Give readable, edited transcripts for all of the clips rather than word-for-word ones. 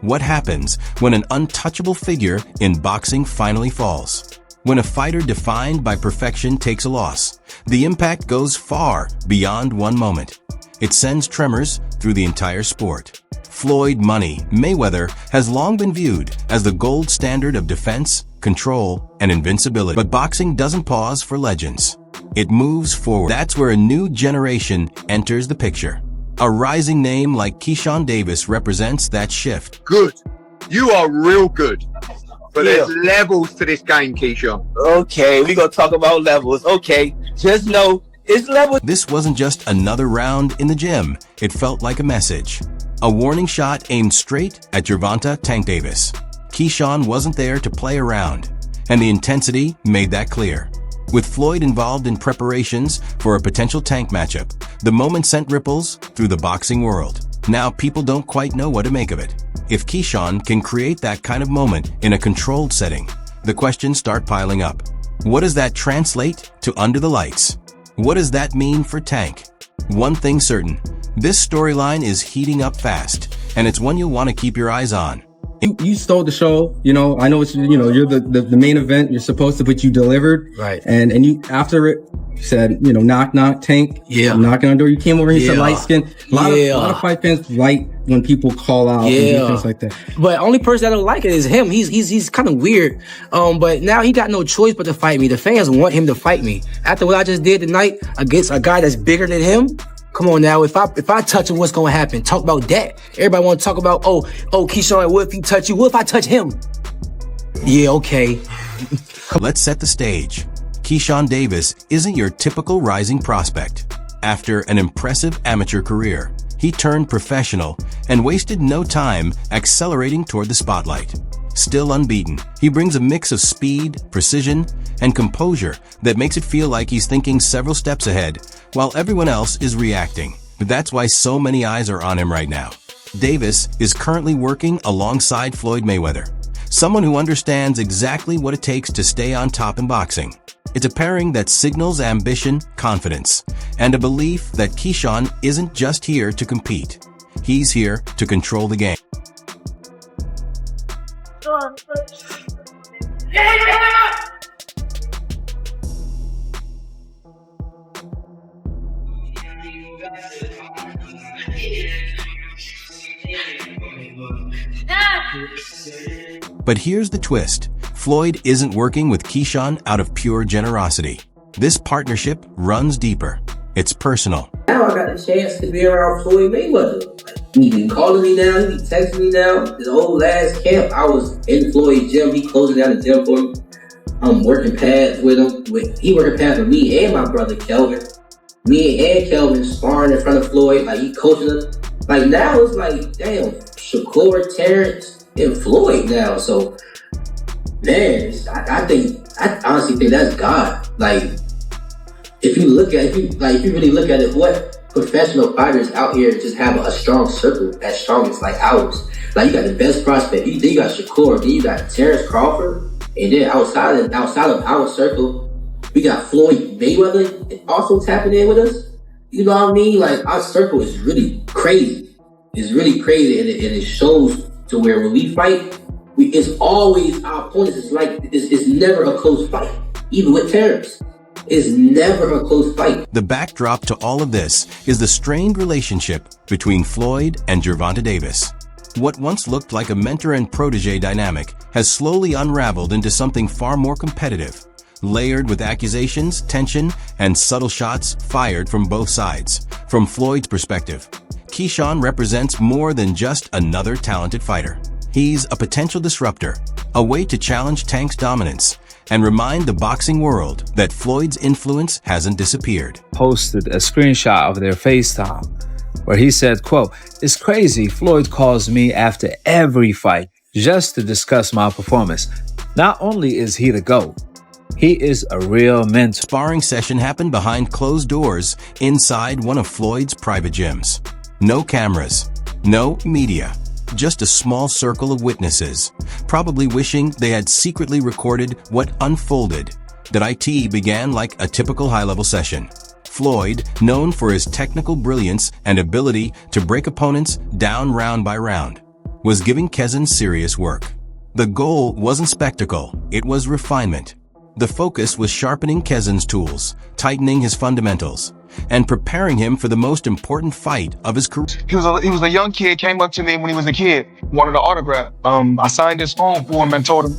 What happens when an untouchable figure in boxing finally falls? When a fighter defined by perfection takes a loss, the impact goes far beyond one moment. It sends tremors through the entire sport. Floyd "Money" Mayweather has long been viewed as the gold standard of defense, control, and invincibility. But boxing doesn't pause for legends. It moves forward. That's where a new generation enters the picture. A rising name like Keyshawn Davis represents that shift. Good. You are real good. But there's levels to this game, Keyshawn. Okay, we're going to talk about levels. Okay, just know it's levels. This wasn't just another round in the gym. It felt like a message. A warning shot aimed straight at Gervonta Tank Davis. Keyshawn wasn't there to play around, and the intensity made that clear. With Floyd involved in preparations for a potential Tank matchup, the moment sent ripples through the boxing world. Now people don't quite know what to make of it. If Keyshawn can create that kind of moment in a controlled setting, the questions start piling up. What does that translate to under the lights? What does that mean for Tank? One thing certain, this storyline is heating up fast, and it's one you'll want to keep your eyes on. You stole the show, you know. I know it's, you know, you're the main event. You're supposed to, but you delivered. Right. And you, after it, you said, you know, knock, knock, Tank. Yeah. I'm knocking on the door. You came over and you said light skin. A lot of fight fans like when people call out and do things like that. But only person that don't like it is him. He's kind of weird. But now he got no choice but to fight me. The fans want him to fight me. After what I just did tonight against a guy that's bigger than him. Come on now, if I touch him, what's gonna happen? Talk about that. Everybody wanna talk about, oh, Keyshawn, what if he touch you? What if I touch him? Yeah, okay. Let's set the stage. Keyshawn Davis isn't your typical rising prospect. After an impressive amateur career, he turned professional and wasted no time accelerating toward the spotlight. Still unbeaten, he brings a mix of speed, precision, and composure that makes it feel like he's thinking several steps ahead while everyone else is reacting. But that's why so many eyes are on him right now. Davis is currently working alongside Floyd Mayweather, someone who understands exactly what it takes to stay on top in boxing. It's a pairing that signals ambition, confidence, and a belief that Keyshawn isn't just here to compete. He's here to control the game. But here's the twist. Floyd isn't working with Keyshawn out of pure generosity. This partnership runs deeper. It's personal. Now I got the chance to be around Floyd Mayweather. He been calling me now, he been texting me now. This whole last camp, I was in Floyd's gym. He closing down the gym for me. I'm working pads with him. He working pads with me and my brother Kelvin. Me and Kelvin sparring in front of Floyd. Like, he coaching us. Like, now it's like, damn, Shakur, Terrence, and Floyd now. So, man, I honestly think that's God. Like, if you really look at it, what professional fighters out here just have a strong circle as strong as like ours. Like, you got the best prospect. Then you got Shakur. Then you got Terrence Crawford. And then outside of our circle, we got Floyd Mayweather also tapping in with us. You know what I mean? Like, our circle is really crazy. It's really crazy, and it shows to where when we fight, it's always our opponents. It's like it's never a close fight, even with Terrence. It's never a close fight. The backdrop to all of this is the strained relationship between Floyd and Gervonta Davis. What once looked like a mentor and protege dynamic has slowly unraveled into something far more competitive, layered with accusations, tension, and subtle shots fired from both sides. From Floyd's perspective, Keyshawn represents more than just another talented fighter. He's a potential disruptor, a way to challenge Tank's dominance and remind the boxing world that Floyd's influence hasn't disappeared. Posted a screenshot of their FaceTime where he said, quote, "It's crazy. Floyd calls me after every fight just to discuss my performance. Not only is he the GOAT, he is a real mentor." Sparring session happened behind closed doors inside one of Floyd's private gyms. No cameras, no media, just a small circle of witnesses, probably wishing they had secretly recorded what unfolded. The IT began like a typical high-level session. Floyd, known for his technical brilliance and ability to break opponents down round by round, was giving Keyshawn serious work. The goal wasn't spectacle, it was refinement. The focus was sharpening Keyshawn's tools, tightening his fundamentals, and preparing him for the most important fight of his career. He was a young kid, came up to me when he was a kid, wanted an autograph. I signed his phone for him and told him,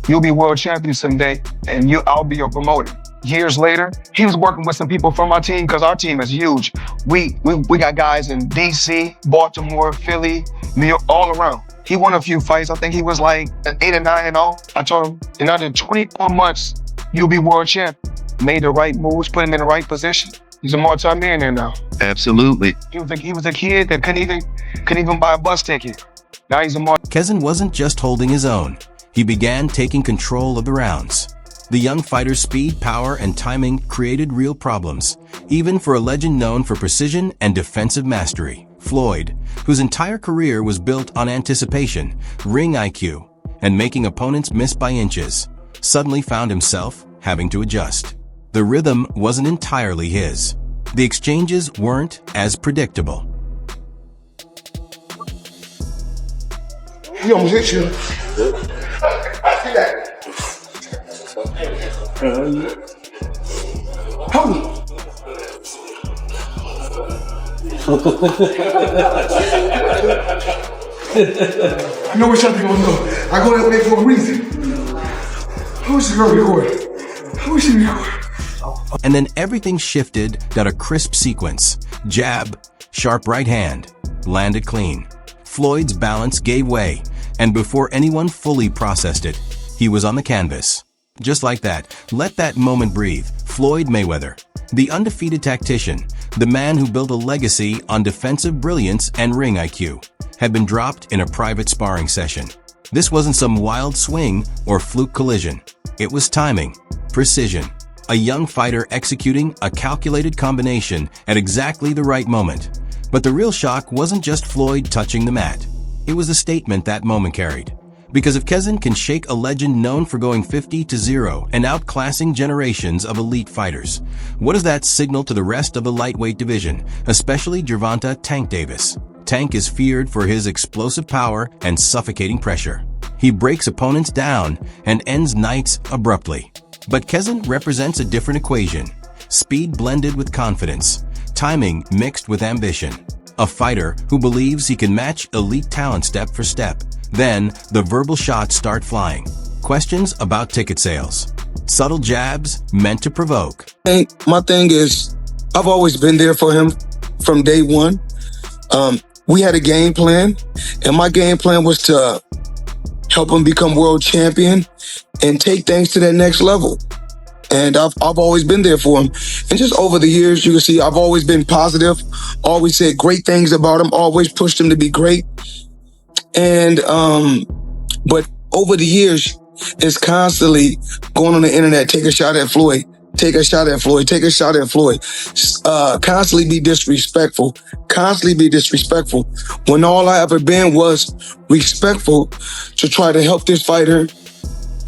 "You'll be world champion someday, and I'll be your promoter." Years later, he was working with some people from our team because our team is huge. We got guys in DC, Baltimore, Philly, New York, all around. He won a few fights. I think he was like 8 or 9-0. I told him, in under 24 months, you'll be world champion. Made the right moves, put him in the right position. He's a multi-millionaire now. Absolutely. He was a kid that couldn't even buy a bus ticket. Now he's a Keyshawn wasn't just holding his own. He began taking control of the rounds. The young fighter's speed, power, and timing created real problems, even for a legend known for precision and defensive mastery. Floyd, whose entire career was built on anticipation, ring IQ, and making opponents miss by inches, suddenly found himself having to adjust. The rhythm wasn't entirely his. The exchanges weren't as predictable. He almost hit you. See that? Hold on. I know what y'all think I'm gonna do. I go that way for a reason. I wish you could record. I wish you could record. And then everything shifted down a crisp sequence. Jab, sharp right hand, landed clean. Floyd's balance gave way, and before anyone fully processed it, he was on the canvas. Just like that, let that moment breathe. Floyd Mayweather, the undefeated tactician, the man who built a legacy on defensive brilliance and ring IQ, had been dropped in a private sparring session. This wasn't some wild swing or fluke collision. It was timing, precision, a young fighter executing a calculated combination at exactly the right moment. But the real shock wasn't just Floyd touching the mat. It was the statement that moment carried. Because if Keyshawn can shake a legend known for going 50-0 and outclassing generations of elite fighters, what does that signal to the rest of the lightweight division, especially Gervonta Tank Davis? Tank is feared for his explosive power and suffocating pressure. He breaks opponents down and ends nights abruptly. But Keyshawn represents a different equation. Speed blended with confidence, timing mixed with ambition. A fighter who believes he can match elite talent step for step. Then, the verbal shots start flying. Questions about ticket sales. Subtle jabs meant to provoke. My thing is, I've always been there for him from day one. We had a game plan, and my game plan was to help him become world champion and take things to that next level. And I've always been there for him. And just over the years, you can see I've always been positive, always said great things about him, always pushed him to be great. And, but over the years, it's constantly going on the internet, take a shot at Floyd, take a shot at Floyd, take a shot at Floyd, constantly be disrespectful, when all I ever been was respectful to try to help this fighter,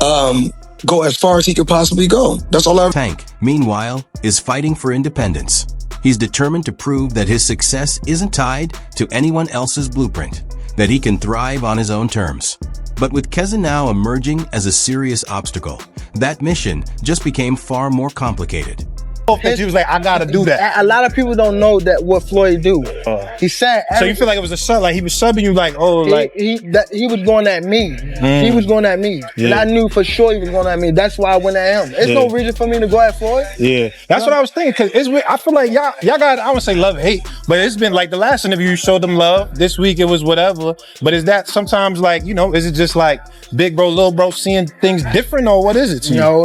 go as far as he could possibly go. That's all I. Tank, meanwhile, is fighting for independence. He's determined to prove that his success isn't tied to anyone else's blueprint, that he can thrive on his own terms. But with Keyshawn now emerging as a serious obstacle, that mission just became far more complicated. He was like, I gotta do that. A lot of people don't know that what Floyd do. He said. So you feel like it was a sub, like he was subbing you, like, oh, like he was going at me. He was going at me, and I knew for sure he was going at me. That's why I went at him. There's no reason for me to go at Floyd. Yeah, that's what I was thinking. Cause it's weird. I feel like y'all got, I wouldn't say love, hate, but it's been like the last interview you showed them love. This week it was whatever. But is that sometimes like, you know, is it just like big bro, little bro seeing things different, or what is it to you? No,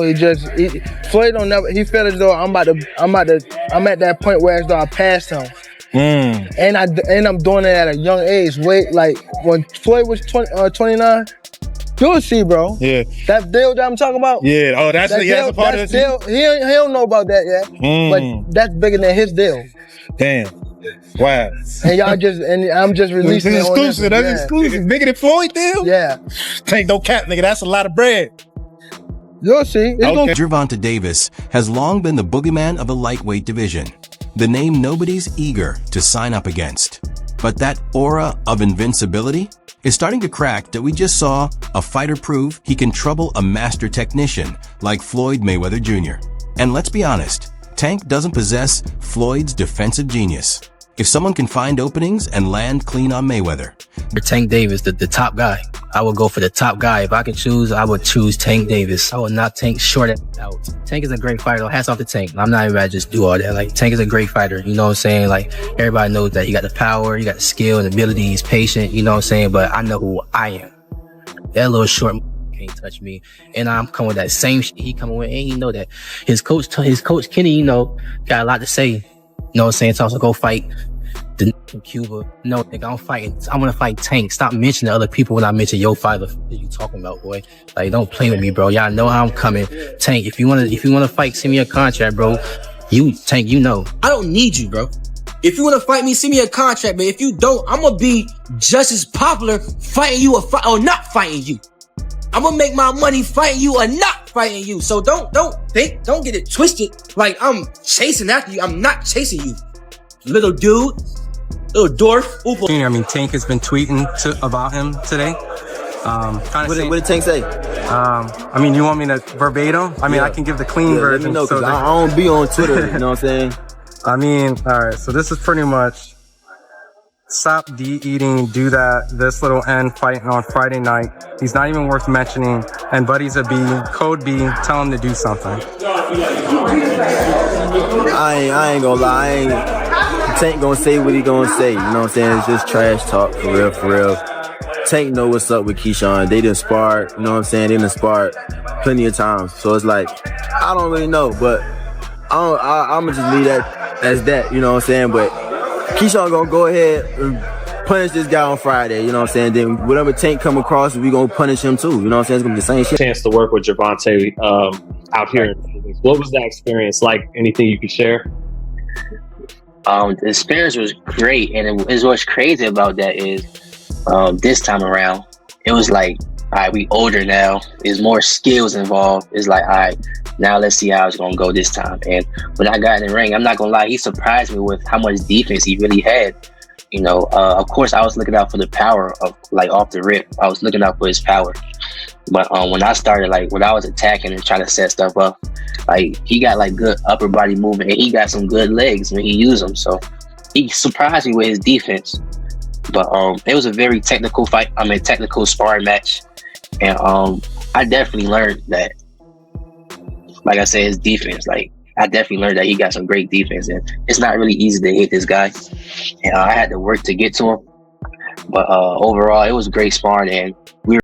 Floyd don't never. He felt as though I'm at that point where as though I passed him. And I'm doing it at a young age. Wait, like when Floyd was 29, you'll see, bro. Yeah. That deal that I'm talking about. Yeah. Oh, that's a part of the deal. He don't know about that yet. But that's bigger than his deal. Damn. Wow. And I'm just releasing it's exclusive. That's exclusive. Bigger than Floyd deal? Yeah. Tank no cap, nigga. That's a lot of bread. You'll see. Gervonta Davis has long been the boogeyman of the lightweight division, the name nobody's eager to sign up against. But that aura of invincibility is starting to crack that we just saw a fighter prove he can trouble a master technician like Floyd Mayweather Jr. And let's be honest, Tank doesn't possess Floyd's defensive genius. If someone can find openings and land clean on Mayweather. Tank Davis, the top guy. I would go for the top guy. If I could choose, I would choose Tank Davis. I would not Tank short it out. Tank is a great fighter. Hats off to Tank. I'm not even about to just do all that. Like, Tank is a great fighter. You know what I'm saying? Like, everybody knows that he got the power, he got the skill and ability, he's patient, you know what I'm saying? But I know who I am. That little short can't touch me. And I'm coming with that same shit he coming with. And you know that his coach Kenny, you know, got a lot to say. You know what I'm saying? It's also go fight in Cuba. No, nigga, I'm gonna fight Tank. Stop mentioning other people when I mention your fighter. What you talking about, boy? Like, don't play with me, bro. Y'all know how I'm coming. Tank, if you wanna fight, send me a contract, bro. Tank, you know. I don't need you, bro. If you wanna fight me, send me a contract, but if you don't, I'm gonna be just as popular fighting you or not fighting you. I'm gonna make my money fighting you or not fighting you. So don't get it twisted. Like, I'm chasing after you. I'm not chasing you, little dude. Little dwarf. I mean, Tank has been tweeting about him today. What did Tank say? I mean, you want me to verbatim? I mean, I can give the clean version. Let me know, I don't be on Twitter, you know what I'm saying? I mean, all right, so this is pretty much stop eating, do that, this little N fighting on Friday night. He's not even worth mentioning. And Buddy's a B, code B, tell him to do something. I ain't gonna lie, Tank gonna say what he gonna say, you know what I'm saying? It's just trash talk, for real. Tank know what's up with Keyshawn. They done sparred, you know what I'm saying? They done sparred plenty of times. So it's like, I don't really know, but I'm gonna just leave that as that, you know what I'm saying? But Keyshawn gonna go ahead and punish this guy on Friday, you know what I'm saying? Then whatever Tank come across, we gonna punish him too, you know what I'm saying? It's gonna be the same shit. Chance to work with Gervonta out here. What was that experience like? Anything you could share? The experience was great, and what's crazy about that is this time around, it was like, all right, we older now. There's more skills involved. It's like, all right, now let's see how it's gonna go this time. And when I got in the ring, I'm not gonna lie, he surprised me with how much defense he really had. You know, of course, I was looking out for the power of, like, off the rip. I was looking out for his power. But when I started, like, when I was attacking and trying to set stuff up, like, he got, like, good upper body movement, and he got some good legs when he used them. So he surprised me with his defense. But it was a very technical fight. Technical sparring match. And I definitely learned that, like I said, his defense, like, I definitely learned that he got some great defense, and it's not really easy to hit this guy. And I had to work to get to him. But overall, it was great sparring, and we were